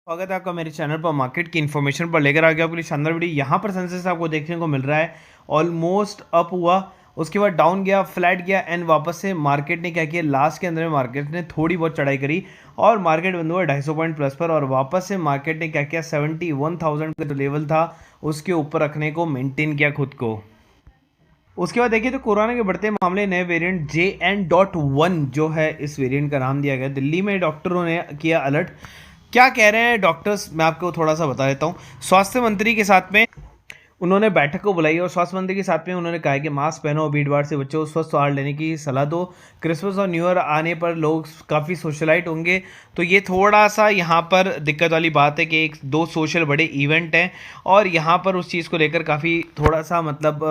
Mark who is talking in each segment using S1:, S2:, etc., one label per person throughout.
S1: स्वागत है आपका मेरे चैनल पर मार्केट की इन्फॉर्मेशन पर लेकर आ गया आपके लिए शानदार वीडियो। यहाँ पर सेंसेक्स आपको देखने को मिल रहा है ऑलमोस्ट अप हुआ, उसके बाद डाउन गया, फ्लैट गया एंड वापस से मार्केट ने क्या किया, लास्ट के अंदर में मार्केट ने थोड़ी बहुत चढ़ाई करी और मार्केट बंद हुआ 250 पॉइंट प्लस पर और वापस से मार्केट ने क्या किया 71,000 का जो लेवल था उसके ऊपर रखने को मेंटेन किया खुद को। उसके बाद देखिए तो कोरोना के बढ़ते मामले नए वेरिएंट JN.1 जो है इस वेरिएंट का नाम दिया गया। दिल्ली में डॉक्टरों ने किया अलर्ट। क्या कह रहे हैं डॉक्टर्स, मैं आपको थोड़ा सा बता देता हूँ। स्वास्थ्य मंत्री के साथ में उन्होंने बैठक को बुलाई और स्वास्थ्य मंत्री के साथ में उन्होंने कहा कि मास्क पहनो, भीड़ भाड़ से बच्चों, स्वस्थ आहार लेने की सलाह दो। क्रिसमस और न्यू ईयर आने पर लोग काफ़ी सोशलाइट होंगे, तो ये थोड़ा सा यहाँ पर दिक्कत वाली बात है कि एक दो सोशल बड़े इवेंट हैं और यहाँ पर उस चीज़ को लेकर काफ़ी थोड़ा सा मतलब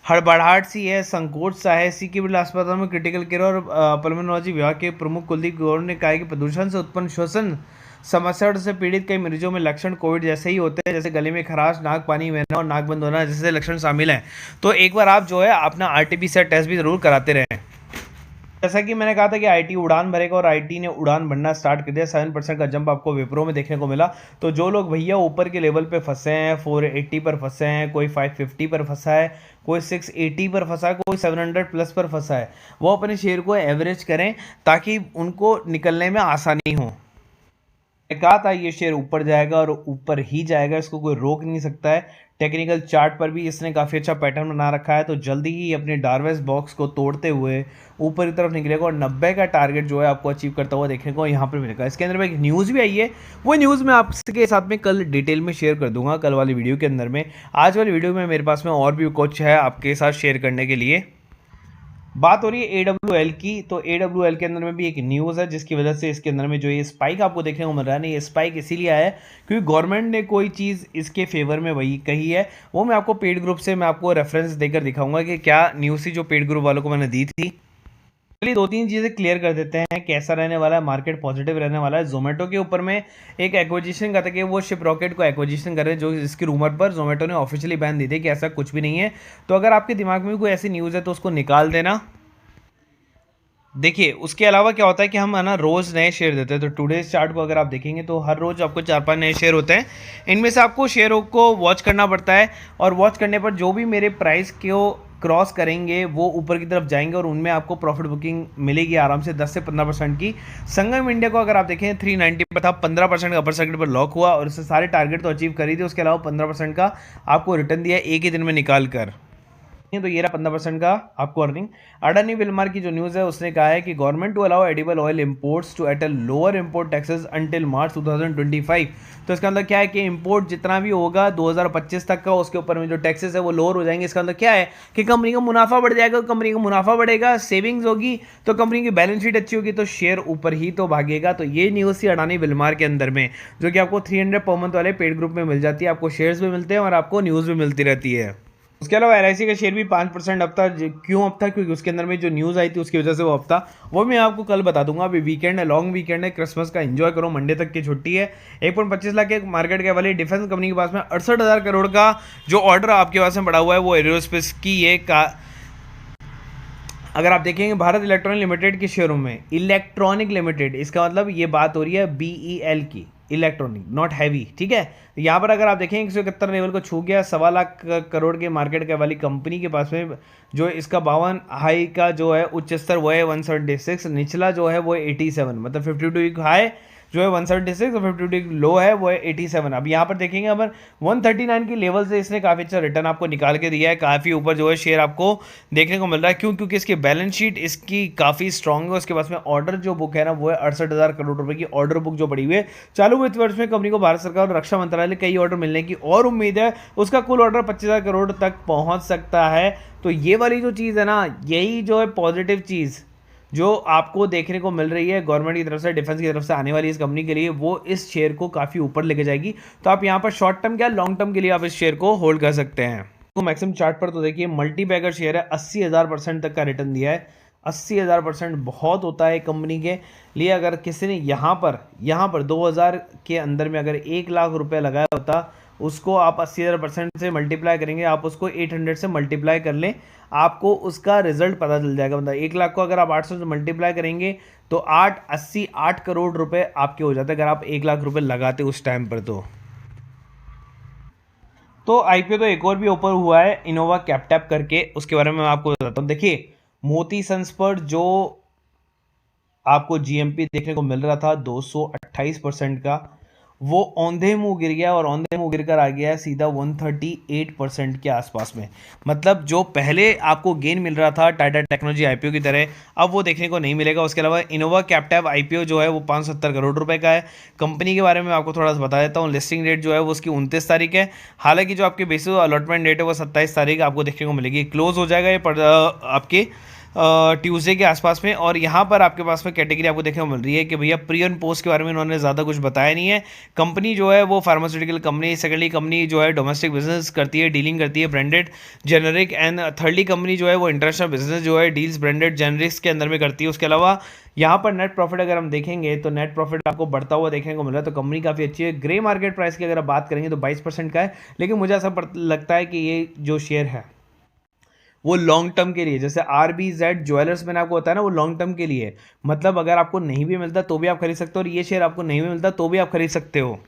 S1: हड़बड़ाहट सी है, संकोच सा है। सी के बिरला अस्पताल में क्रिटिकल केयर और पल्मोनोलॉजी विभाग के प्रमुख कुलदीप गौर ने कहा कि प्रदूषण से उत्पन्न श्वसन समस्या से पीड़ित कई मरीजों में लक्षण कोविड जैसे ही होते हैं, जैसे गले में खराश, नाक पानी बहना और नाक बंद होना जैसे लक्षण शामिल हैं। तो एक बार आप जो है अपना RT-PCR टेस्ट भी जरूर कराते रहें। जैसा कि मैंने कहा था कि IT उड़ान भरेगा और IT ने उड़ान भरना स्टार्ट कर दिया। 7% का जंप आपको विप्रो में देखने को मिला। तो जो लोग भैया ऊपर के लेवल पे फंसे हैं, 480 पर फंसे हैं, कोई 550 पर फंसा है, कोई 680 पर फंसा है, कोई 700 प्लस पर फंसा है, वो अपने शेयर को एवरेज करें ताकि उनको निकलने में आसानी हो। कहा था ये शेयर ऊपर जाएगा और ऊपर ही जाएगा, इसको कोई रोक नहीं सकता है। टेक्निकल चार्ट पर भी इसने काफ़ी अच्छा पैटर्न बना रखा है, तो जल्दी ही अपने डार्वेस बॉक्स को तोड़ते हुए ऊपर की तरफ निकलेगा और 90 का टारगेट जो है आपको अचीव करता हुआ देखने को यहाँ पर मिलेगा। इसके अंदर में एक न्यूज़ भी आई है, वो न्यूज़ मैं आपके साथ में कल डिटेल में शेयर कर दूंगा कल वाली वीडियो के अंदर में। आज वाली वीडियो में मेरे पास में और भी कुछ है आपके साथ शेयर करने के लिए। बात हो रही है AWL की, तो AWL के अंदर में भी एक न्यूज़ है जिसकी वजह से इसके अंदर में जो ये स्पाइक आपको देखने को मिल रहा है ना, ये स्पाइक इसीलिए आया है क्योंकि गवर्नमेंट ने कोई चीज़ इसके फेवर में वही कही है। वो मैं आपको पेड ग्रुप से मैं आपको रेफरेंस देकर दिखाऊंगा कि क्या न्यूज़ थी जो पेड ग्रुप वालों को मैंने दी थी। चलिए दो तीन चीज़ें क्लियर कर देते हैं कैसा रहने वाला है, मार्केट पॉजिटिव रहने वाला है। जोमेटो के ऊपर में एक एक्विजिशन का था कि वो शिप रॉकेट को एक्विजिशन कर रहे हैं, जो इसकी रूमर पर जोमेटो ने ऑफिशियली बैन दी थी कि ऐसा कुछ भी नहीं है। तो अगर आपके दिमाग में कोई ऐसी न्यूज़ है तो उसको निकाल देना। देखिए उसके अलावा क्या होता है कि हम है ना रोज़ नए शेयर देते हैं। तो टुडेज चार्ट को अगर आप देखेंगे तो हर रोज़ आपको 4-5 नए शेयर होते हैं। इनमें से आपको शेयरों को वॉच करना पड़ता है और वॉच करने पर जो भी मेरे प्राइस को क्रॉस करेंगे वो ऊपर की तरफ जाएंगे और उनमें आपको प्रॉफिट बुकिंग मिलेगी आराम से 10 से 15% की। संगम इंडिया को अगर आप देखें 390 पर था, 15% का अपर सर्किट पर लॉक हुआ और उससे सारे टारगेट तो अचीव करी थी, उसके अलावा 15% का आपको रिटर्न दिया एक ही दिन में निकाल कर। तो ये रहा 15% का आपको अर्निंग। अडानी विल्मर की जो न्यूज़ है उसने कहा है कि government to allow edible oil imports to at a lower import taxes until March 2025। तो इसका मतलब क्या है कि इंपोर्ट जितना भी होगा 2025 तक का उसके ऊपर में जो टैक्सेस है वो लोअर हो जाएंगे। इसका मतलब क्या है कि कंपनी का मुनाफा बढ़ जाएगा, कंपनी का मुनाफा बढ़ेगा, सेविंग्स होगी तो कंपनी की बैलेंस शीट अच्छी होगी तो शेयर ऊपर ही तो भागेगा। तो ये न्यूज़ थी अडानी विल्मर के अंदर में, जो कि आपको 300 पर मंथ वाले पेड ग्रुप में मिल जाती है। आपको शेयर्स भी मिलते हैं और आपको न्यूज़ भी मिलती रहती है। उसके अलावा LIC का शेयर भी 5% अप था। क्यों अप था? क्योंकि उसके अंदर में जो न्यूज़ आई थी उसकी वजह से वो अप था। वो मैं आपको कल बता दूंगा। अभी वीकेंड है, लॉन्ग वीकेंड है, क्रिसमस का एंजॉय करो, मंडे तक की छुट्टी है। 1.25 लाख के मार्केट के वाले डिफेंस कंपनी के पास में 68,000 करोड़ का जो ऑर्डर आपके पास में पड़ा हुआ है वो एरोस्पेस की ये का। अगर आप देखेंगे भारत इलेक्ट्रॉनिक लिमिटेड के शेयरों में, इलेक्ट्रॉनिक लिमिटेड इसका मतलब ये बात हो रही है BEL की, इलेक्ट्रॉनिक नॉट हैवी, ठीक है। तो यहाँ पर अगर आप देखें 171 लेवल को छू गया, 1.25 लाख करोड़ के मार्केट के वाली कंपनी के पास में जो इसका 52 हाई का जो है उच्च स्तर वो है 176, निचला जो है वो है 87, मतलब 52 हाई जो है 176 और 52 लो है वो है 87। अब यहाँ पर देखेंगे अब 139 की लेवल से इसने काफ़ी अच्छा रिटर्न आपको निकाल के दिया है। काफ़ी ऊपर जो है शेयर आपको देखने को मिल रहा है। क्यों? क्योंकि इसकी बैलेंस शीट इसकी काफ़ी स्ट्रांग है। उसके पास में ऑर्डर जो बुक है ना वो है 68,000 करोड़ रुपए की ऑर्डर बुक जो पड़ी हुई है। चालू वित्त वर्ष में कंपनी को भारत सरकार और रक्षा मंत्रालय कई ऑर्डर मिलने की और उम्मीद है। उसका कुल ऑर्डर 25,000 करोड़ तक पहुँच सकता है। तो ये वाली जो चीज़ है ना, यही जो है पॉजिटिव चीज़ जो आपको देखने को मिल रही है गवर्नमेंट की तरफ से, डिफेंस की तरफ से आने वाली इस कंपनी के लिए, वो इस शेयर को काफ़ी ऊपर लेके जाएगी। तो आप यहाँ पर शॉर्ट टर्म क्या लॉन्ग टर्म के लिए आप इस शेयर को होल्ड कर सकते हैं। तो मैक्सिमम चार्ट पर तो देखिए मल्टी बैगर शेयर है, 80,000% तक का रिटर्न दिया है। 80,000% बहुत होता है कंपनी के लिए। अगर किसी ने यहाँ पर 2000 के अंदर में अगर 1 लाख रुपये लगाया होता उसको आप 80,000% से मल्टीप्लाई करेंगे, आप उसको 800 से मल्टीप्लाई कर लें, आपको उसका रिजल्ट पता चल जाएगा। मतलब 1 लाख को अगर आप 800 से मल्टीप्लाई करेंगे तो 8 करोड़ रुपए आपके हो जाते हैं, अगर आप 1 लाख रुपए लगाते उस टाइम पर। तो आईपीओ तो एक और भी ओपन हुआ है इनोवा कैपटैप करके, उसके बारे में मैं आपको बताता हूँ। देखिए, मोती सन्स पर जो आपको जीएमपी देखने को मिल रहा था 228% का, वो औंधे मुंह गिर गया, और औंधे मुंह गिर कर आ गया है सीधा 138% के आसपास में। मतलब जो पहले आपको गेन मिल रहा था टाटा टेक्नोलॉजी आईपीओ की तरह, अब वो देखने को नहीं मिलेगा। उसके अलावा इनोवा कैपटैप आईपीओ जो है वो 570 करोड़ रुपए का है। कंपनी के बारे में आपको थोड़ा सा बता देता हूँ। लिस्टिंग डेट जो है वो उसकी 29 तारीख है। हालांकि जो आपके बेसिस अलॉटमेंट डेट है वो 27 तारीख आपको देखने को मिलेगी। क्लोज हो जाएगा ये आपके ट्यूसडे के आसपास में। और यहाँ पर आपके पास में कैटेगरी आपको देखने को मिल रही है कि भैया प्री एंड पोस्ट के बारे में उन्होंने ज़्यादा कुछ बताया नहीं है। कंपनी जो है वो फार्मास्यूटिकल कंपनी, सेकेंडली कंपनी जो है डोमेस्टिक बिजनेस करती है, डीलिंग करती है branded generic, and thirdly company जो है वो इंटरनेशनल बिजनेस जो है डील्स ब्रांडेड जेनरिक्स के अंदर में करती है। उसके अलावा यहाँ पर नेट प्रॉफिट अगर हम देखेंगे तो नेट प्रॉफिट आपको बढ़ता हुआ देखने को मिल रहा है। तो कंपनी काफ़ी अच्छी है। ग्रे मार्केट प्राइस की अगर आप बात करेंगे तो 22% का है, लेकिन मुझे ऐसा लगता है कि ये जो शेयर है वो लॉन्ग टर्म के लिए, जैसे RBZ ज्वेलर्स मैंने आपको बताया ना, वो लॉन्ग टर्म के लिए। मतलब अगर आपको नहीं भी मिलता तो भी आप खरीद सकते हो, और ये शेयर आपको नहीं भी मिलता तो भी आप खरीद सकते हो।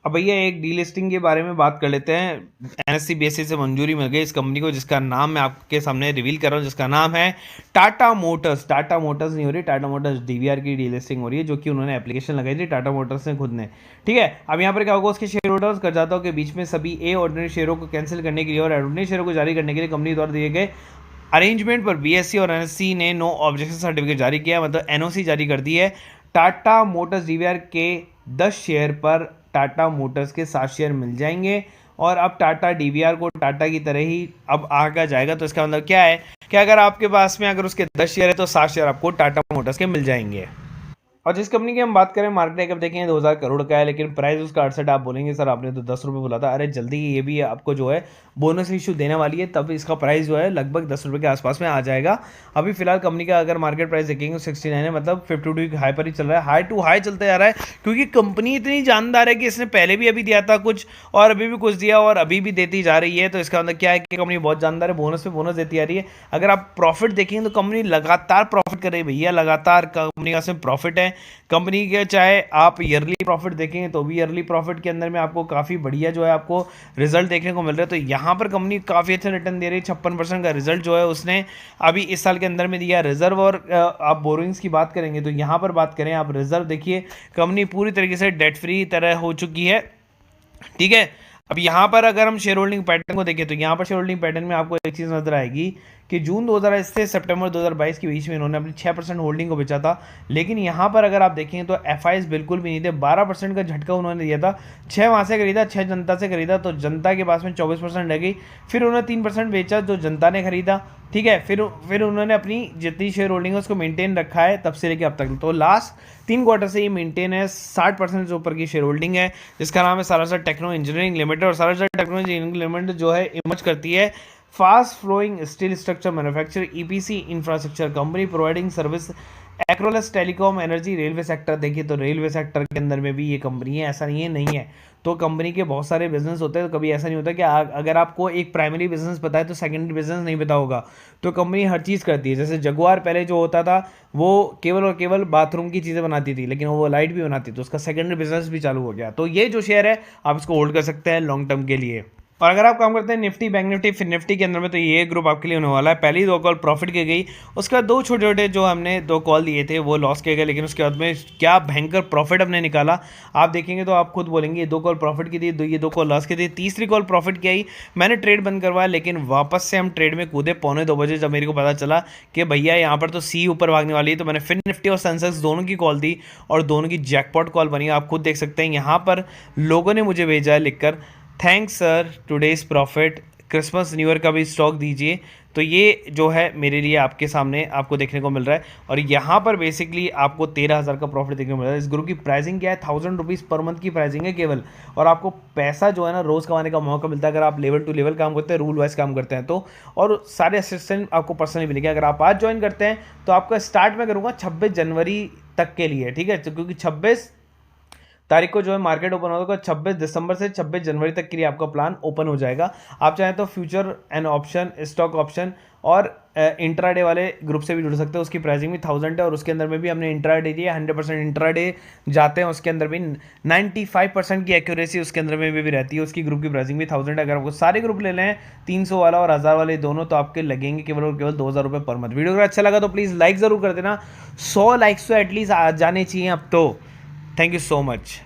S1: अब भैया एक डीलिस्टिंग के बारे में बात कर लेते हैं। NSE BSE से मंजूरी मिल गई इस कंपनी को, जिसका नाम मैं आपके सामने रिवील कर रहा हूँ, जिसका नाम है टाटा मोटर्स। टाटा मोटर्स नहीं हो रही, टाटा मोटर्स DVR की डीलिस्टिंग हो रही है, जो कि उन्होंने एप्लीकेशन लगाई थी टाटा मोटर्स ने खुद ने। ठीक है, अब यहाँ पर क्या होगा, उसके शेयर होल्डर्स करदाताओं के बीच में सभी ऑर्डिनरी शेयरों को कैंसिल करने के लिए और ऑर्डिनरी शेयरों को जारी करने के लिए कंपनी द्वारा दिए गए अरेंजमेंट पर BSE और NSE ने नो ऑब्जेक्शन सर्टिफिकेट जारी किया, मतलब NOC जारी कर दी है। टाटा मोटर्स DVR के 10 शेयर पर टाटा मोटर्स के 7 शेयर मिल जाएंगे, और अब टाटा DVR को टाटा की तरह ही अब आगा जाएगा। तो इसका मतलब क्या है कि अगर आपके पास में अगर उसके 10 शेयर है तो 7 शेयर आपको टाटा मोटर्स के मिल जाएंगे। और जिस कंपनी की हम बात करें, मार्केट कैप देखेंगे 2000 करोड़ का है, लेकिन प्राइस उसका 68। आप बोलेंगे सर आपने तो 10 रुपये बोला था। अरे जल्दी ये भी आपको जो है बोनस इशू देने वाली है, तब इसका प्राइस जो है लगभग 10 रुपये के आसपास में आ जाएगा। अभी फिलहाल कंपनी का अगर मार्केट प्राइस देखेंगे 69 है, मतलब 52 हाई पर ही चल रहा है, हाई टू हाई चलते जा रहा है, क्योंकि कंपनी इतनी जानदार है कि इसने पहले भी अभी दिया था कुछ, और अभी भी कुछ दिया, और अभी भी देती जा रही है। तो इसका मतलब क्या है कि कंपनी बहुत जानदार है, बोनस पे बोनस देती आ रही है। अगर आप प्रॉफिट देखेंगे तो कंपनी लगातार प्रॉफिट कर रही है भैया, लगातार कंपनी का सिर्फ प्रॉफिट है। कंपनी के चाहे आप ईयरली प्रॉफिट देखेंगे तो भी ईयरली प्रॉफिट के अंदर में आपको काफ़ी बढ़िया जो है आपको रिजल्ट देखने को मिल रहा है। तो यहाँ पर कंपनी काफ़ी अच्छा रिटर्न दे रही है। 56% का रिजल्ट जो है उसने अभी इस साल के अंदर में दिया। रिजर्व और आप बोरोइंग्स की बात करेंगे तो यहाँ पर बात करें आप रिजर्व, देखिए कंपनी पूरी तरीके से डेट फ्री तरह हो चुकी है। ठीक है, अब यहाँ पर अगर हम शेयर होल्डिंग पैटर्न को देखें तो यहाँ पर शेयर होल्डिंग पैटर्न में आपको एक चीज़ नजर आएगी कि जून 2022 से सितंबर 2022 के बीच में इन्होंने अपनी 6% होल्डिंग को बेचा था। लेकिन यहाँ पर अगर आप देखें तो FIs बिल्कुल भी नहीं थे, 12% का झटका उन्होंने दिया था। 6 वहाँ से खरीदा, 6 जनता से खरीदा, तो जनता के पास में 24% रह गई। फिर उन्होंने 3% बेचा जो जनता ने खरीदा। ठीक है, फिर उन्होंने अपनी जितनी शेयर होल्डिंग है उसको मेंटेन रखा है तब से लेकर अब तक। तो लास्ट 3 क्वार्टर से ये मेंटेन है, 60% से ऊपर की शेयर होल्डिंग है, जिसका नाम है सालासर टेक्नो इंजीनियरिंग लिमिटेड। और सालासर टेक्नो इंजीनियरिंग लिमिटेड जो है इमर्ज करती है fast flowing steel structure manufacture EPC infrastructure company providing service across telecom energy railway sector. देखिए तो रेलवे सेक्टर के अंदर में भी ये कंपनी है, ऐसा नहीं है। तो कंपनी के बहुत सारे बिजनेस होते हैं, तो कभी ऐसा नहीं होता कि अगर आपको एक प्राइमरी बिजनेस पता है तो सेकेंडरी बिजनेस नहीं पता होगा। तो कंपनी हर चीज़ करती है। जैसे जगुआर पहले जो होता था वो केवल और केवल बाथरूम की चीज़ें बनाती थी, लेकिन वो लाइट भी बनाती थी, तो उसका सेकेंडरी बिजनेस भी चालू हो गया। तो ये जो शेयर है आप इसको होल्ड कर सकते हैं लॉन्ग टर्म के लिए। और अगर आप काम करते हैं निफ्टी, बैंक निफ्टी, फिर निफ्टी के अंदर में, तो ये ग्रुप आपके लिए होने वाला है। पहली 2 कॉल प्रॉफिट की गई, उसके बाद 2 छोटे छोटे जो हमने 2 कॉल दिए थे वो लॉस किए गए, लेकिन उसके बाद में क्या भयंकर प्रॉफिट हमने निकाला आप देखेंगे तो आप खुद बोलेंगे 2 कॉल प्रॉफिट की थी, ये 2 कॉल लॉस की थी, तीसरी कॉल प्रॉफिट की आई। मैंने ट्रेड बंद करवाया, लेकिन वापस से हम ट्रेड में कूदे 1:45 बजे, जब मेरे को पता चला कि भैया यहाँ पर तो सी ऊपर भागने वाली है। तो मैंने फिर निफ्टी और सेंसेक्स दोनों की कॉल दी और दोनों की जैकपॉट कॉल बनी। आप खुद देख सकते हैं यहाँ पर लोगों ने मुझे भेजा है लिखकर, thanks sir today's profit, Christmas new year का भी स्टॉक दीजिए। तो ये जो है मेरे लिए आपके सामने आपको देखने को मिल रहा है, और यहाँ पर बेसिकली आपको 13,000 का प्रॉफिट देखने को मिल रहा है। इस ग्रुप की प्राइसिंग क्या है, 1000 रुपीज़ पर मंथ की प्राइसिंग है केवल, और आपको पैसा जो है ना रोज़ कमाने का मौका मिलता है अगर आप लेवल टू लेवल काम करते हैं, रूल वाइज काम करते हैं तो। और सारे असिस्टेंट आपको पर्सनली मिलेंगे। अगर आप आज ज्वाइन करते हैं तो आपका स्टार्ट मैं करूँगा 26 जनवरी तक के लिए, ठीक है, क्योंकि 26 तारीख को जो है मार्केट ओपन होगा 26 दिसंबर से 26 जनवरी तक के लिए आपका प्लान ओपन हो जाएगा। आप चाहें तो future and option, stock option और इंट्राडे वाले ग्रुप से भी जुड़ सकते हो। उसकी प्राइसिंग भी 1000 है और उसके अंदर में भी हमने इंट्राडे दिया 100% इंट्राडे जाते हैं, उसके अंदर भी 95% की एक्यूरेसी उसके अंदर में भी रहती है। उसकी ग्रुप की प्राइसिंग भी 1000 है। अगर आपको सारे ग्रुप ले लें 300 वाला और 1000 वाले दोनों, तो आपके लगेंगे केवल और केवल 2000 रुपये पर मंथ। वीडियो अगर अच्छा लगा तो प्लीज़ लाइक ज़रूर कर देना, 100 लाइक्स तो एटलीस्ट आ जाने चाहिए अब तो। Thank you so much.